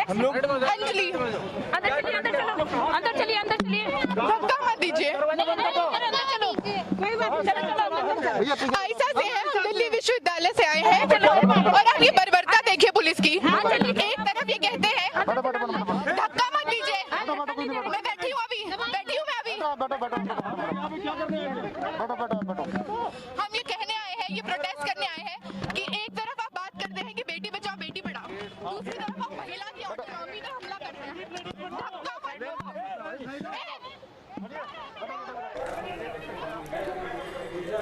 हम लोग अंजलि अंदर चलिए धक्का मत दीजिए ऐसा से हम दिल्ली विश्वविद्यालय से आए हैं और हम ये बर्बरता देखिए पुलिस की। एक तरफ ये कहते हैं धक्का मत दीजिए, मैं बैठी हूँ मैं अभी। हम ये कहने आए हैं, ये प्रोटेस्ट करने आए हैं कि एक तरफ आप बात करते हैं कि बेटी बचाओ बेटी पढ़ाओ, दूसरी तरफ आप महिला की ऑटोनॉमी पे हमला करते हैं। धक्का मत दो।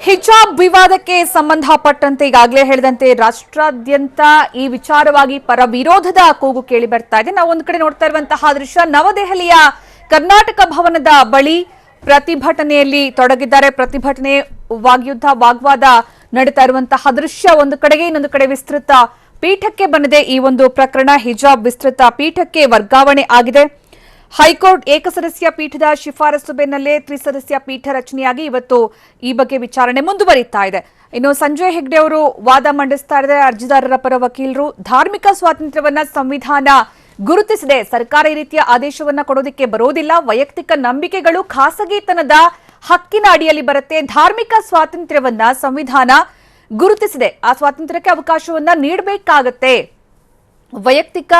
ಹಿಜಾಬ್ ವಿವಾದಕ್ಕೆ ಸಂಬಂಧಪಟ್ಟಂತೆ ಈಗಾಗಲೇ ಹೇಳಿದಂತೆ ರಾಷ್ಟ್ರಾದ್ಯಂತ ಈ ವಿಚಾರವಾಗಿ ಪರ ವಿರೋಧದ ಕೂಗು ಕೇಳಿ ಬರ್ತಾ ಇದೆ. ನಾವು ಒಂದು ಕಡೆ ನೋಡ್ತಾ ಇರುವಂತಹ ದೃಶ್ಯ, ನವದೆಹಲಿಯ ಕರ್ನಾಟಕ ಭವನದ ಬಳಿ ಪ್ರತಿಭಟನೆಯಲ್ಲಿ ತೊಡಗಿದ್ದಾರೆ. ಪ್ರತಿಭಟನೆ ವಾಗ್ವಾದ ನಡೀತಾ ಇರುವಂತಹ ದೃಶ್ಯ ಒಂದು ಕಡೆಗೆ, ಇನ್ನೊಂದು ಕಡೆ ವಿಸ್ತೃತ ಪೀಠಕ್ಕೆ ಬಂದಿದೆ ಈ ಒಂದು ಪ್ರಕರಣ. ಹಿಜಾಬ್ ವಿಸ್ತೃತ ಪೀಠಕ್ಕೆ ವರ್ಗಾವಣೆ ಆಗಿದೆ. ಹೈಕೋರ್ಟ್ ಏಕಸದಸ್ಯ ಪೀಠದ ಶಿಫಾರಸು ಬೆನ್ನಲ್ಲೇ ತ್ರಿಸದಸ್ಯ ಪೀಠ ರಚನೆಯಾಗಿ ಇವತ್ತು ಈ ಬಗ್ಗೆ ವಿಚಾರಣೆ ಮುಂದುವರಿತಾ ಇದೆ. ಇನ್ನು ಸಂಜಯ್ ಹೆಗ್ಡೆ ಅವರು ವಾದ ಮಂಡಿಸ್ತಾ ಇದ್ದಾರೆ. ಅರ್ಜಿದಾರರ ಪರ ವಕೀಲರು, ಧಾರ್ಮಿಕ ಸ್ವಾತಂತ್ರ್ಯವನ್ನ ಸಂವಿಧಾನ ಗುರುತಿಸಿದೆ, ಸರ್ಕಾರ ಈ ರೀತಿಯ ಆದೇಶವನ್ನ ಕೊಡೋದಕ್ಕೆ ಬರೋದಿಲ್ಲ, ವೈಯಕ್ತಿಕ ನಂಬಿಕೆಗಳು ಖಾಸಗಿತನದ ಹಕ್ಕಿನ ಅಡಿಯಲ್ಲಿ ಬರುತ್ತೆ, ಧಾರ್ಮಿಕ ಸ್ವಾತಂತ್ರ್ಯವನ್ನ ಸಂವಿಧಾನ ಗುರುತಿಸಿದೆ, ಆ ಸ್ವಾತಂತ್ರ್ಯಕ್ಕೆ ಅವಕಾಶವನ್ನ ನೀಡಬೇಕಾಗತ್ತೆ, ವೈಯಕ್ತಿಕ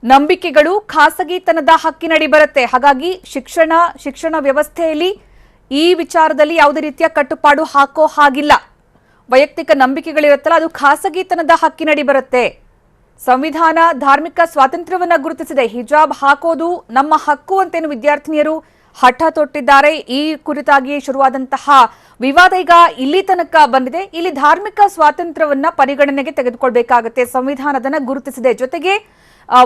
ನಂಬಿಕೆಗಳು ಖಾಸಗಿತನದ ಹಕ್ಕಿನಡಿ ಬರುತ್ತೆ, ಹಾಗಾಗಿ ಶಿಕ್ಷಣ ವ್ಯವಸ್ಥೆಯಲ್ಲಿ ಈ ವಿಚಾರದಲ್ಲಿ ಯಾವುದೇ ರೀತಿಯ ಕಟ್ಟುಪಾಡು ಹಾಕೋ ಹಾಗಿಲ್ಲ, ವೈಯಕ್ತಿಕ ನಂಬಿಕೆಗಳಿರುತ್ತಲ್ಲ ಅದು ಖಾಸಗಿತನದ ಹಕ್ಕಿನಡಿ ಬರುತ್ತೆ, ಸಂವಿಧಾನ ಧಾರ್ಮಿಕ ಸ್ವಾತಂತ್ರ್ಯವನ್ನ ಗುರುತಿಸಿದೆ, ಹಿಜಾಬ್ ಹಾಕೋದು ನಮ್ಮ ಹಕ್ಕು ಅಂತೇನು ವಿದ್ಯಾರ್ಥಿನಿಯರು ಹಠ ತೊಟ್ಟಿದ್ದಾರೆ. ಈ ಕುರಿತಾಗಿ ಶುರುವಾದಂತಹ ವಿವಾದ ಈಗ ಇಲ್ಲಿ ತನಕ ಬಂದಿದೆ. ಇಲ್ಲಿ ಧಾರ್ಮಿಕ ಸ್ವಾತಂತ್ರ್ಯವನ್ನ ಪರಿಗಣನೆಗೆ ತೆಗೆದುಕೊಳ್ಬೇಕಾಗತ್ತೆ, ಸಂವಿಧಾನದನ್ನ ಗುರುತಿಸಿದೆ, ಜೊತೆಗೆ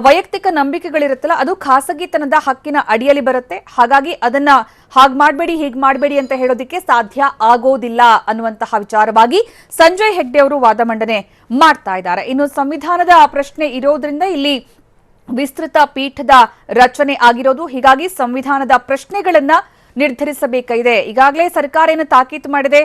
ವೈಯಕ್ತಿಕ ನಂಬಿಕೆಗಳಿರುತ್ತಲ್ಲ ಅದು ಖಾಸಗಿತನದ ಹಕ್ಕಿನ ಅಡಿಯಲ್ಲಿ ಬರುತ್ತೆ, ಹಾಗಾಗಿ ಅದನ್ನ ಹಾಗ್ ಮಾಡಬೇಡಿ ಹೀಗ್ ಮಾಡಬೇಡಿ ಅಂತ ಹೇಳೋದಕ್ಕೆ ಸಾಧ್ಯ ಆಗೋದಿಲ್ಲ ಅನ್ನುವಂತಹ ವಿಚಾರವಾಗಿ ಸಂಜಯ್ ಹೆಗ್ಡೆ ಅವರು ವಾದ ಮಂಡನೆ ಮಾಡ್ತಾ ಇದ್ದಾರೆ. ಇನ್ನು ಸಂವಿಧಾನದ ಪ್ರಶ್ನೆ ಇರೋದ್ರಿಂದ ಇಲ್ಲಿ ವಿಸ್ತೃತ ಪೀಠದ ರಚನೆ ಆಗಿರೋದು, ಹೀಗಾಗಿ ಸಂವಿಧಾನದ ಪ್ರಶ್ನೆಗಳನ್ನ ನಿರ್ಧರಿಸಬೇಕಾಗಿದೆ. ಈಗಾಗಲೇ ಸರ್ಕಾರ ಏನು ತಾಕೀತು ಮಾಡಿದೆ,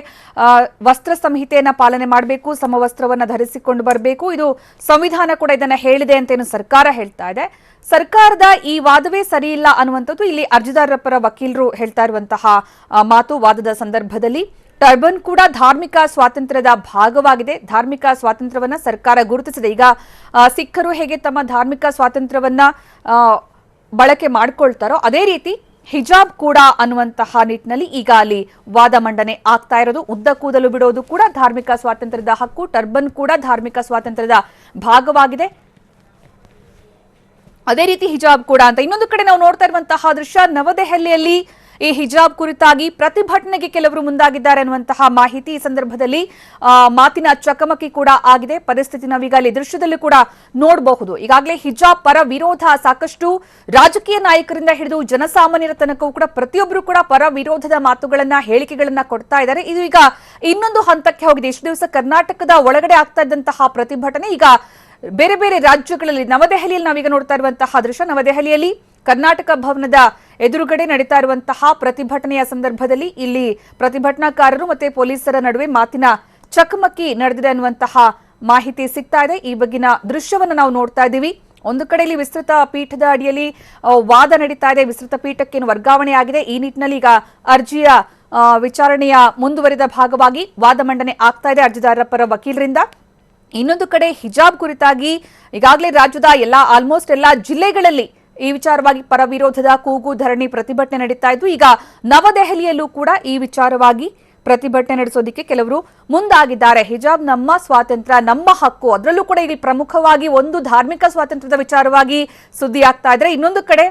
ವಸ್ತ್ರ ಸಂಹಿತೆಯನ್ನ ಪಾಲನೆ ಮಾಡಬೇಕು, ಸಮವಸ್ತ್ರವನ್ನ ಧರಿಸಿಕೊಂಡು ಬರಬೇಕು, ಇದು ಸಂವಿಧಾನ ಕೂಡ ಇದನ್ನ ಹೇಳಿದೆ ಅಂತೇನು ಸರ್ಕಾರ ಹೇಳ್ತಾ ಇದೆ. ಸರ್ಕಾರದ ಈ ವಾದವೇ ಸರಿ ಇಲ್ಲ ಅನ್ನುವಂಥದ್ದು ಇಲ್ಲಿ ಅರ್ಜಿದಾರರ ಪರ ವಕೀಲರು ಹೇಳ್ತಾ ಇರುವಂತಹ ಮಾತು. ವಾದದ ಸಂದರ್ಭದಲ್ಲಿ ಟರ್ಬನ್ ಕೂಡ ಧಾರ್ಮಿಕ ಸ್ವಾತಂತ್ರ್ಯದ ಭಾಗವಾಗಿದೆ, ಧಾರ್ಮಿಕ ಸ್ವಾತಂತ್ರ್ಯವನ್ನ ಸರ್ಕಾರ ಗುರುತಿಸಿದೆ. ಈಗ ಸಿಖ್ಖರು ಹೇಗೆ ತಮ್ಮ ಧಾರ್ಮಿಕ ಸ್ವಾತಂತ್ರ್ಯವನ್ನ ಬಳಕೆ ಮಾಡ್ಕೊಳ್ತಾರೋ ಅದೇ ರೀತಿ ಹಿಜಾಬ್ ಕೂಡ ಅನ್ನುವಂತಹ ನಿಟ್ಟಿನಲ್ಲಿ ಈಗ ಅಲ್ಲಿ ವಾದ ಮಂಡನೆ ಆಗ್ತಾ ಇರೋದು. ಉದ್ದ ಕೂದಲು ಬಿಡೋದು ಕೂಡ ಧಾರ್ಮಿಕ ಸ್ವಾತಂತ್ರ್ಯದ ಹಕ್ಕು, ಟರ್ಬನ್ ಕೂಡ ಧಾರ್ಮಿಕ ಸ್ವಾತಂತ್ರ್ಯದ ಭಾಗವಾಗಿದೆ, ಅದೇ ರೀತಿ ಹಿಜಾಬ್ ಕೂಡ ಅಂತ. ಇನ್ನೊಂದು ಕಡೆ ನಾವು ನೋಡ್ತಾ ಇರುವಂತಹ ದೃಶ್ಯ, ನವದೆಹಲಿಯಲ್ಲಿ ಈ ಹಿಜಾಬ್ ಕುರಿತಾಗಿ ಪ್ರತಿಭಟನೆಗೆ ಕೆಲವರು ಮುಂದಾಗಿದ್ದಾರೆ ಅನ್ನುವಂತಹ ಮಾಹಿತಿ. ಈ ಸಂದರ್ಭದಲ್ಲಿ ಮಾತಿನ ಚಕಮಕಿ ಕೂಡ ಆಗಿದೆ. ಪರಿಸ್ಥಿತಿ ನಾವೀಗ ಅಲ್ಲಿ ದೃಶ್ಯದಲ್ಲೂ ಕೂಡ ನೋಡಬಹುದು. ಈಗಾಗಲೇ ಹಿಜಾಬ್ ಪರ ವಿರೋಧ ಸಾಕಷ್ಟು ರಾಜಕೀಯ ನಾಯಕರಿಂದ ಹಿಡಿದು ಜನಸಾಮಾನ್ಯರ ತನಕವೂ ಕೂಡ ಪ್ರತಿಯೊಬ್ಬರು ಕೂಡ ಪರ ವಿರೋಧದ ಮಾತುಗಳನ್ನ ಹೇಳಿಕೆಗಳನ್ನ ಕೊಡ್ತಾ ಇದ್ದಾರೆ. ಇದು ಈಗ ಇನ್ನೊಂದು ಹಂತಕ್ಕೆ ಹೋಗಿದೆ. ಇಷ್ಟು ದಿವಸ ಕರ್ನಾಟಕದ ಒಳಗಡೆ ಆಗ್ತಾ ಇದ್ದಂತಹ ಪ್ರತಿಭಟನೆ ಈಗ ಬೇರೆ ಬೇರೆ ರಾಜ್ಯಗಳಲ್ಲಿ, ನವದೆಹಲಿಯಲ್ಲಿ ನಾವೀಗ ನೋಡ್ತಾ ಇರುವಂತಹ ದೃಶ್ಯ, ನವದೆಹಲಿಯಲ್ಲಿ ಕರ್ನಾಟಕ ಭವನದ ಎದುರುಗಡೆ ನಡೀತಾ ಇರುವಂತಹ ಪ್ರತಿಭಟನೆಯ ಸಂದರ್ಭದಲ್ಲಿ ಇಲ್ಲಿ ಪ್ರತಿಭಟನಾಕಾರರು ಮತ್ತೆ ಪೊಲೀಸರ ನಡುವೆ ಮಾತಿನ ಚಕಮಕಿ ನಡೆದಿದೆ ಅನ್ನುವಂತಹ ಮಾಹಿತಿ ಸಿಗ್ತಾ ಇದೆ. ಈ ಬಗ್ಗಿನ ದೃಶ್ಯವನ್ನು ನಾವು ನೋಡ್ತಾ ಇದ್ದೀವಿ. ಒಂದು ಕಡೆಯಲ್ಲಿ ವಿಸ್ತೃತ ಪೀಠದ ಅಡಿಯಲ್ಲಿ ವಾದ ನಡೀತಾ ಇದೆ, ವಿಸ್ತೃತ ಪೀಠಕ್ಕೆ ವರ್ಗಾವಣೆ ಆಗಿದೆ. ಈ ನಿಟ್ಟಿನಲ್ಲಿ ಈಗ ಅರ್ಜಿಯ ವಿಚಾರಣೆಯ ಮುಂದುವರಿದ ಭಾಗವಾಗಿ ವಾದ ಮಂಡನೆ ಆಗ್ತಾ ಇದೆ ಅರ್ಜಿದಾರರ ಪರ ವಕೀಲರಿಂದ. ಇನ್ನೊಂದು ಕಡೆ ಹಿಜಾಬ್ ಕುರಿತಾಗಿ ಈಗಾಗಲೇ ರಾಜ್ಯದ ಆಲ್ಮೋಸ್ಟ್ ಎಲ್ಲಾ ಜಿಲ್ಲೆಗಳಲ್ಲಿ ಈ ವಿಚಾರವಾಗಿ ಪರ ವಿರೋಧದ ಕೂಗು, ಧರಣಿ, ಪ್ರತಿಭಟನೆ ನಡೀತಾ ಇದ್ದು, ಈಗ ನವದೆಹಲಿಯಲ್ಲೂ ಕೂಡ ಈ ವಿಚಾರವಾಗಿ ಪ್ರತಿಭಟನೆ ನಡೆಸೋದಕ್ಕೆ ಕೆಲವರು ಮುಂದಾಗಿದ್ದಾರೆ. ಹಿಜಾಬ್ ನಮ್ಮ ಸ್ವಾತಂತ್ರ್ಯ, ನಮ್ಮ ಹಕ್ಕು, ಅದರಲ್ಲೂ ಕೂಡ ಇಲ್ಲಿ ಪ್ರಮುಖವಾಗಿ ಒಂದು ಧಾರ್ಮಿಕ ಸ್ವಾತಂತ್ರ್ಯದ ವಿಚಾರವಾಗಿ ಸುದ್ದಿ ಆಗ್ತಾ ಇದ್ರೆ, ಇನ್ನೊಂದು ಕಡೆ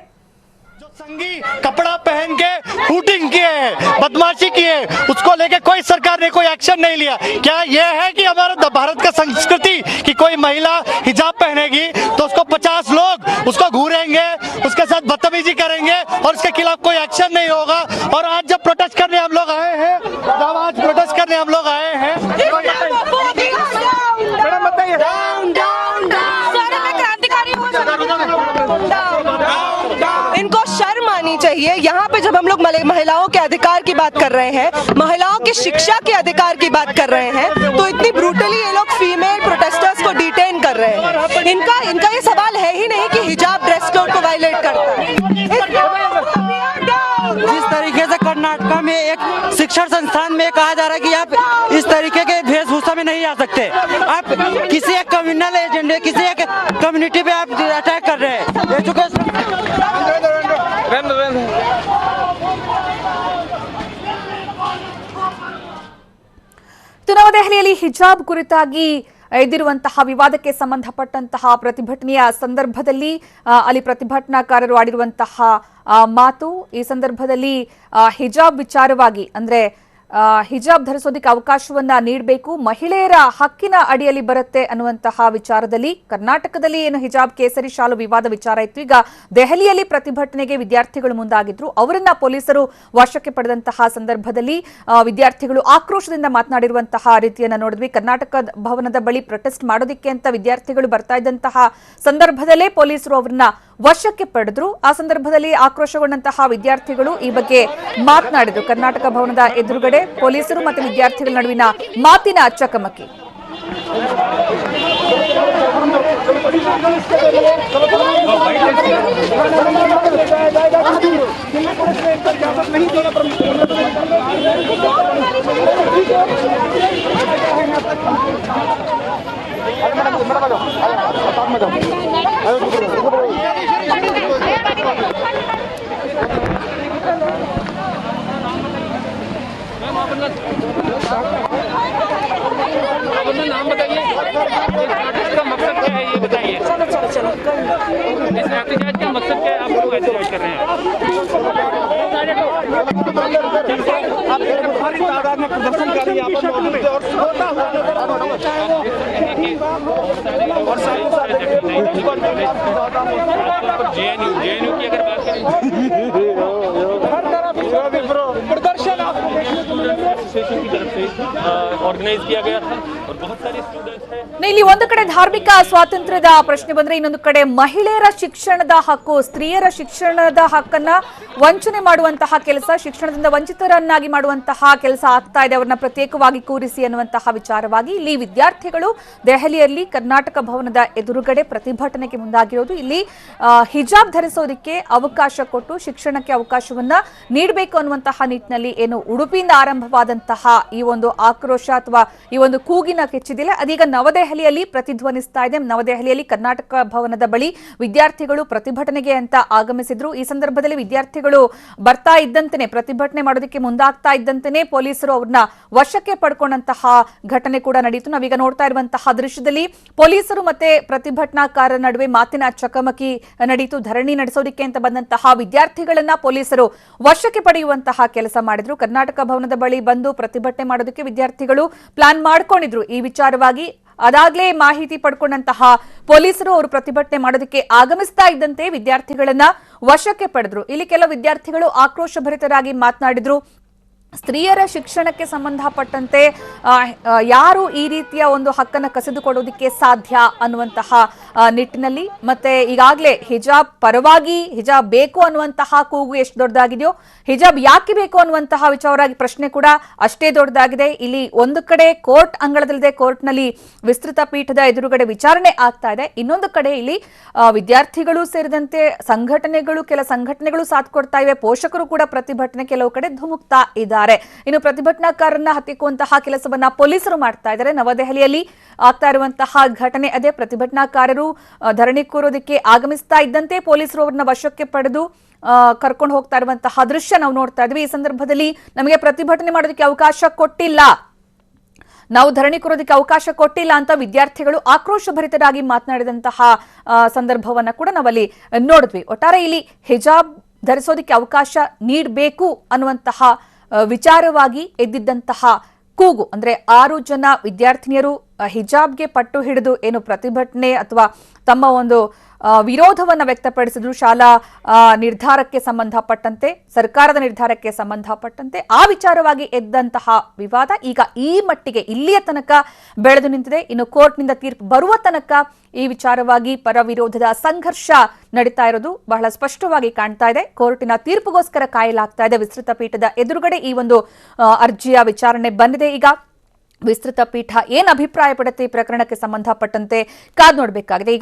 संगी कपड़ा पहन के शूटिंग किए, बदमाशी किए, उसको लेके कोई सरकार ने कोई एक्शन नहीं लिया। क्या यह है कि हमारा भारत का संस्कृति कि कोई महिला हिजाब पहनेगी तो उसको 50 लोग उसको घूरेंगे, उसके साथ बदतमीजी करेंगे और उसके खिलाफ कोई एक्शन नहीं होगा। और आज जब प्रोटेस्ट करने हम लोग आए हैं, जब आज प्रोटेस्ट करने हम लोग आए हैं। मैडम बताइए। इनको शर्म आनी चाहिए। यहाँ पे जब हम लोग महिलाओं के अधिकार की बात कर रहे हैं, महिलाओं की शिक्षा के अधिकार की बात कर रहे हैं, तो इतनी ब्रूटली ये लोग फीमेल प्रोटेस्टर्स को डिटेन कर रहे हैं। इनका ये सवाल है ही नहीं कि हिजाब ड्रेस कोड को वायलेट करता है। जिस तरीके से कर्नाटक में एक शिक्षण संस्थान में कहा जा रहा है कि आप इस तरीके के वेशभूषा में नहीं आ सकते, आप किसी एक कम्युनल एजेंडे, किसी एक कम्युनिटी पे आप अटैक कर रहे हैं। एजुकेशन ನವದೆಹಲಿಯಲ್ಲಿ ಹಿಜಾಬ್ ಕುರಿತಾಗಿ ಎದ್ದಿರುವಂತಹ ವಿವಾದಕ್ಕೆ ಸಂಬಂಧಪಟ್ಟಂತಹ ಪ್ರತಿಭಟನೆಯ ಸಂದರ್ಭದಲ್ಲಿ ಅಲ್ಲಿ ಪ್ರತಿಭಟನಾಕಾರರು ಆಡಿರುವಂತಹ ಮಾತು, ಈ ಸಂದರ್ಭದಲ್ಲಿ ಹಿಜಾಬ್ ವಿಚಾರವಾಗಿ ಅಂದ್ರೆ ಹಿಜಾಬ್ ಧರಿಸೋದಕ್ಕೆ ಅವಕಾಶವನ್ನ ನೀಡಬೇಕು, ಮಹಿಳೆಯರ ಹಕ್ಕಿನ ಅಡಿಯಲ್ಲಿ ಬರುತ್ತೆ ಅನ್ನುವಂತಹ ವಿಚಾರದಲ್ಲಿ ಕರ್ನಾಟಕದಲ್ಲಿ ಏನು ಹಿಜಾಬ್ ಕೇಸರಿ ಶಾಲು ವಿವಾದ ವಿಚಾರ ಇತ್ತು, ಈಗ ದೆಹಲಿಯಲ್ಲಿ ಪ್ರತಿಭಟನೆಗೆ ವಿದ್ಯಾರ್ಥಿಗಳು ಮುಂದಾಗಿದ್ರು, ಅವರನ್ನ ಪೊಲೀಸರು ವಶಕ್ಕೆ ಪಡೆದಂತಹ ಸಂದರ್ಭದಲ್ಲಿ ವಿದ್ಯಾರ್ಥಿಗಳು ಆಕ್ರೋಶದಿಂದ ಮಾತನಾಡಿರುವಂತಹ ರೀತಿಯನ್ನ ನೋಡಿದ್ವಿ. ಕರ್ನಾಟಕ ಭವನದ ಬಳಿ ಪ್ರೊಟೆಸ್ಟ್ ಮಾಡೋದಕ್ಕೆ ಅಂತ ವಿದ್ಯಾರ್ಥಿಗಳು ಬರ್ತಾ ಇದ್ದಂತಹ ಸಂದರ್ಭದಲ್ಲೇ ಪೊಲೀಸರು ಅವರನ್ನ ವಶಕ್ಕೆ ಪಡೆದ್ರು. ಆ ಸಂದರ್ಭದಲ್ಲಿ ಆಕ್ರೋಶಗೊಂಡಂತಹ ವಿದ್ಯಾರ್ಥಿಗಳು ಈ ಬಗ್ಗೆ ಮಾತನಾಡಿದ್ರು. ಕರ್ನಾಟಕ ಭವನದ ಎದುರುಗಡೆ ಪೊಲೀಸರು ಮತ್ತು ವಿದ್ಯಾರ್ಥಿಗಳ ನಡುವಿನ ಮಾತಿನ ಚಕಮಕಿ. नाम बताइए, इसका मकसद क्या है ये बताइए। इस एहतजाज का मकसद क्या है, आप लोग एहतजाज कर रहे हैं? भारी तादाद में प्रदर्शनकारी यहाँ पर मौजूद है और जेएनयू की अगर बात करें, प्रदर्शन एसोसिएशन की तरफ से ऑर्गेनाइज किया गया था और बहुत सारे स्टूडेंट्स हैं। ಇಲ್ಲಿ ಒಂದು ಕಡೆ ಧಾರ್ಮಿಕ ಸ್ವಾತಂತ್ರ್ಯದ ಪ್ರಶ್ನೆ ಬಂದ್ರೆ, ಇನ್ನೊಂದು ಕಡೆ ಮಹಿಳೆಯರ ಶಿಕ್ಷಣದ ಹಕ್ಕು, ಸ್ತ್ರೀಯರ ಶಿಕ್ಷಣದ ಹಕ್ಕನ್ನ ವಂಚನೆ ಮಾಡುವಂತಹ ಕೆಲಸ, ಶಿಕ್ಷಣದಿಂದ ವಂಚಿತರನ್ನಾಗಿ ಮಾಡುವಂತಹ ಕೆಲಸ ಆಗ್ತಾ ಇದೆ, ಅವರನ್ನ ಪ್ರತ್ಯೇಕವಾಗಿ ಕೂರಿಸಿ ಅನ್ನುವಂತಹ ವಿಚಾರವಾಗಿ ಇಲ್ಲಿ ವಿದ್ಯಾರ್ಥಿಗಳು ದೆಹಲಿಯಲ್ಲಿ ಕರ್ನಾಟಕ ಭವನದ ಎದುರುಗಡೆ ಪ್ರತಿಭಟನೆಗೆ ಮುಂದಾಗಿರೋದು. ಇಲ್ಲಿ ಹಿಜಾಬ್ ಧರಿಸೋದಕ್ಕೆ ಅವಕಾಶ ಕೊಟ್ಟು ಶಿಕ್ಷಣಕ್ಕೆ ಅವಕಾಶವನ್ನ ನೀಡಬೇಕು ಅನ್ನುವಂತಹ ನಿಟ್ಟಿನಲ್ಲಿ ಏನು ಉಡುಪಿಯಿಂದ ಆರಂಭವಾದಂತಹ ಈ ಒಂದು ಆಕ್ರೋಶ ಅಥವಾ ಈ ಒಂದು ಕೂಗಿನ ಕೆಚ್ಚಿದಿಲ್ಲ, ಅದೀಗ ನವದೆಹಲಿಯಲ್ಲಿ ಪ್ರತಿಧ್ವನಿಸ್ತಾ ಇದೆ. ನವದೆಹಲಿಯಲ್ಲಿ ಕರ್ನಾಟಕ ಭವನದ ಬಳಿ ವಿದ್ಯಾರ್ಥಿಗಳು ಪ್ರತಿಭಟನೆಗೆ ಅಂತ ಆಗಮಿಸಿದ್ರು. ಈ ಸಂದರ್ಭದಲ್ಲಿ ವಿದ್ಯಾರ್ಥಿಗಳು ಬರ್ತಾ ಇದ್ದಂತೆಯೇ, ಪ್ರತಿಭಟನೆ ಮಾಡೋದಕ್ಕೆ ಮುಂದಾಗ್ತಾ ಇದ್ದಂತೆಯೇ ಪೊಲೀಸರು ಅವ್ರನ್ನ ವಶಕ್ಕೆ ಪಡ್ಕೊಂಡಂತಹ ಘಟನೆ ಕೂಡ ನಡೆಯಿತು. ನಾವೀಗ ನೋಡ್ತಾ ಇರುವಂತಹ ದೃಶ್ಯದಲ್ಲಿ ಪೊಲೀಸರು ಮತ್ತೆ ಪ್ರತಿಭಟನಾಕಾರರ ನಡುವೆ ಮಾತಿನ ಚಕಮಕಿ ನಡೆಯಿತು. ಧರಣಿ ನಡೆಸೋದಕ್ಕೆ ಅಂತ ಬಂದಂತಹ ವಿದ್ಯಾರ್ಥಿಗಳನ್ನ ಪೊಲೀಸರು ವಶಕ್ಕೆ ಪಡೆಯುವಂತಹ ಕೆಲಸ ಮಾಡಿದ್ರು. ಕರ್ನಾಟಕ ಭವನದ ಬಳಿ ಬಂದು ಪ್ರತಿಭಟನೆ ಮಾಡೋದಕ್ಕೆ ವಿದ್ಯಾರ್ಥಿಗಳು ಪ್ಲಾನ್ ಮಾಡ್ಕೊಂಡಿದ್ರು ಈ ವಿಚಾರವಾಗಿ. ಅದಾಗ್ಲೇ ಮಾಹಿತಿ ಪಡ್ಕೊಂಡಂತಹ ಪೊಲೀಸರು ಅವರು ಪ್ರತಿಭಟನೆ ಮಾಡೋದಕ್ಕೆ ಆಗಮಿಸ್ತಾ ಇದ್ದಂತೆ ವಿದ್ಯಾರ್ಥಿಗಳನ್ನ ವಶಕ್ಕೆ ಪಡೆದ್ರು. ಇಲ್ಲಿ ಕೆಲವು ವಿದ್ಯಾರ್ಥಿಗಳು ಆಕ್ರೋಶಭರಿತರಾಗಿ ಮಾತನಾಡಿದ್ರು. ಸ್ತ್ರೀಯರ ಶಿಕ್ಷಣಕ್ಕೆ ಸಂಬಂಧಪಟ್ಟಂತೆ ಯಾರು ಈ ರೀತಿಯ ಒಂದು ಹಕ್ಕನ್ನು ಕಸಿದುಕೊಳ್ಳೋದಕ್ಕೆ ಸಾಧ್ಯ ಅನ್ನುವಂತಹ ನಿಟ್ಟಿನಲ್ಲಿ, ಮತ್ತೆ ಈಗಾಗಲೇ ಹಿಜಾಬ್ ಪರವಾಗಿ ಹಿಜಾಬ್ ಬೇಕು ಅನ್ನುವಂತಹ ಕೂಗು ಎಷ್ಟು ದೊಡ್ಡದಾಗಿದೆಯೋ, ಹಿಜಾಬ್ ಯಾಕೆ ಬೇಕು ಅನ್ನುವಂತಹ ವಿಚಾರವಾಗಿ ಪ್ರಶ್ನೆ ಕೂಡ ಅಷ್ಟೇ ದೊಡ್ಡದಾಗಿದೆ. ಇಲ್ಲಿ ಒಂದು ಕಡೆ ಕೋರ್ಟ್ ಅಂಗಳದಲ್ಲಿದೆ, ಕೋರ್ಟ್ನಲ್ಲಿ ವಿಸ್ತೃತ ಪೀಠದ ಎದುರುಗಡೆ ವಿಚಾರಣೆ ಆಗ್ತಾ ಇದೆ. ಇನ್ನೊಂದು ಕಡೆ ಇಲ್ಲಿ ವಿದ್ಯಾರ್ಥಿಗಳು ಸೇರಿದಂತೆ ಕೆಲ ಸಂಘಟನೆಗಳು ಸಾಥ್ ಕೊಡ್ತಾ ಇವೆ, ಪೋಷಕರು ಕೂಡ ಪ್ರತಿಭಟನೆ ಕೆಲವು ಕಡೆ ಧುಮುಕ್ತಾ ಇದ್ದಾರೆ. ಇನ್ನು ಪ್ರತಿಭಟನಾಕಾರರನ್ನ ಹತ್ತಿಕ್ಕುವಂತಹ ಕೆಲಸವನ್ನ ಪೊಲೀಸರು ಮಾಡ್ತಾ ಇದ್ದಾರೆ. ನವದೆಹಲಿಯಲ್ಲಿ ಆಗ್ತಾ ಇರುವಂತಹ ಘಟನೆ ಅದೇ. ಪ್ರತಿಭಟನಾಕಾರರು ಧರಣಿ ಕೂರೋದಕ್ಕೆ ಆಗಮಿಸ್ತಾ ಇದ್ದಂತೆ ಪೊಲೀಸರು ಅವರನ್ನ ವಶಕ್ಕೆ ಪಡೆದು ಕರ್ಕೊಂಡು ಹೋಗ್ತಾ ಇರುವಂತಹ ದೃಶ್ಯ ನಾವು ನೋಡ್ತಾ ಇದ್ವಿ. ಈ ಸಂದರ್ಭದಲ್ಲಿ ನಮಗೆ ಪ್ರತಿಭಟನೆ ಮಾಡೋದಕ್ಕೆ ಅವಕಾಶ ಕೊಟ್ಟಿಲ್ಲ, ನಾವು ಧರಣಿ ಕೂರೋದಕ್ಕೆ ಅವಕಾಶ ಕೊಟ್ಟಿಲ್ಲ ಅಂತ ವಿದ್ಯಾರ್ಥಿಗಳು ಆಕ್ರೋಶಭರಿತರಾಗಿ ಮಾತನಾಡಿದಂತಹ ಸಂದರ್ಭವನ್ನ ಕೂಡ ನಾವಲ್ಲಿ ನೋಡಿದ್ವಿ. ಒಟ್ಟಾರೆ ಇಲ್ಲಿ ಹಿಜಾಬ್ ಧರಿಸೋದಕ್ಕೆ ಅವಕಾಶ ನೀಡಬೇಕು ಅನ್ನುವಂತಹ ವಿಚಾರವಾಗಿ ಎದ್ದಿದ್ದಂತಹ ಕೂಗು ಅಂದ್ರೆ 6 ಜನ ವಿದ್ಯಾರ್ಥಿನಿಯರು ಹಿಜಾಬ್ಗೆ ಪಟ್ಟು ಹಿಡಿದು ಏನು ಪ್ರತಿಭಟನೆ ಅಥವಾ ತಮ್ಮ ಒಂದು ವಿರೋಧವನ್ನು ವ್ಯಕ್ತಪಡಿಸಿದ್ರು ಶಾಲಾ ನಿರ್ಧಾರಕ್ಕೆ ಸಂಬಂಧಪಟ್ಟಂತೆ, ಸರ್ಕಾರದ ನಿರ್ಧಾರಕ್ಕೆ ಸಂಬಂಧಪಟ್ಟಂತೆ ಆ ವಿಚಾರವಾಗಿ ಎದ್ದಂತಹ ವಿವಾದ ಈಗ ಈ ಮಟ್ಟಿಗೆ ಇಲ್ಲಿಯ ತನಕ ಬೆಳೆದು ನಿಂತಿದೆ. ಇನ್ನು ಕೋರ್ಟ್ನಿಂದ ತೀರ್ಪು ಬರುವ ತನಕ ಈ ವಿಚಾರವಾಗಿ ಪರ ವಿರೋಧದ ಸಂಘರ್ಷ ನಡೀತಾ ಇರೋದು ಬಹಳ ಸ್ಪಷ್ಟವಾಗಿ ಕಾಣ್ತಾ ಇದೆ. ಕೋರ್ಟಿನ ತೀರ್ಪುಗೋಸ್ಕರ ಕಾಯಲಾಗ್ತಾ ಇದೆ. ವಿಸ್ತೃತ ಪೀಠದ ಎದುರುಗಡೆ ಈ ಒಂದು ಅರ್ಜಿಯ ವಿಚಾರಣೆ ಬಂದಿದೆ. ಈಗ ವಿಸ್ತೃತ ಪೀಠ ಏನು ಅಭಿಪ್ರಾಯ ಪಡುತ್ತೆ ಈ ಪ್ರಕರಣಕ್ಕೆ ಸಂಬಂಧಪಟ್ಟಂತೆ ಕಾದು ನೋಡಬೇಕಾಗಿದೆ. ಈಗ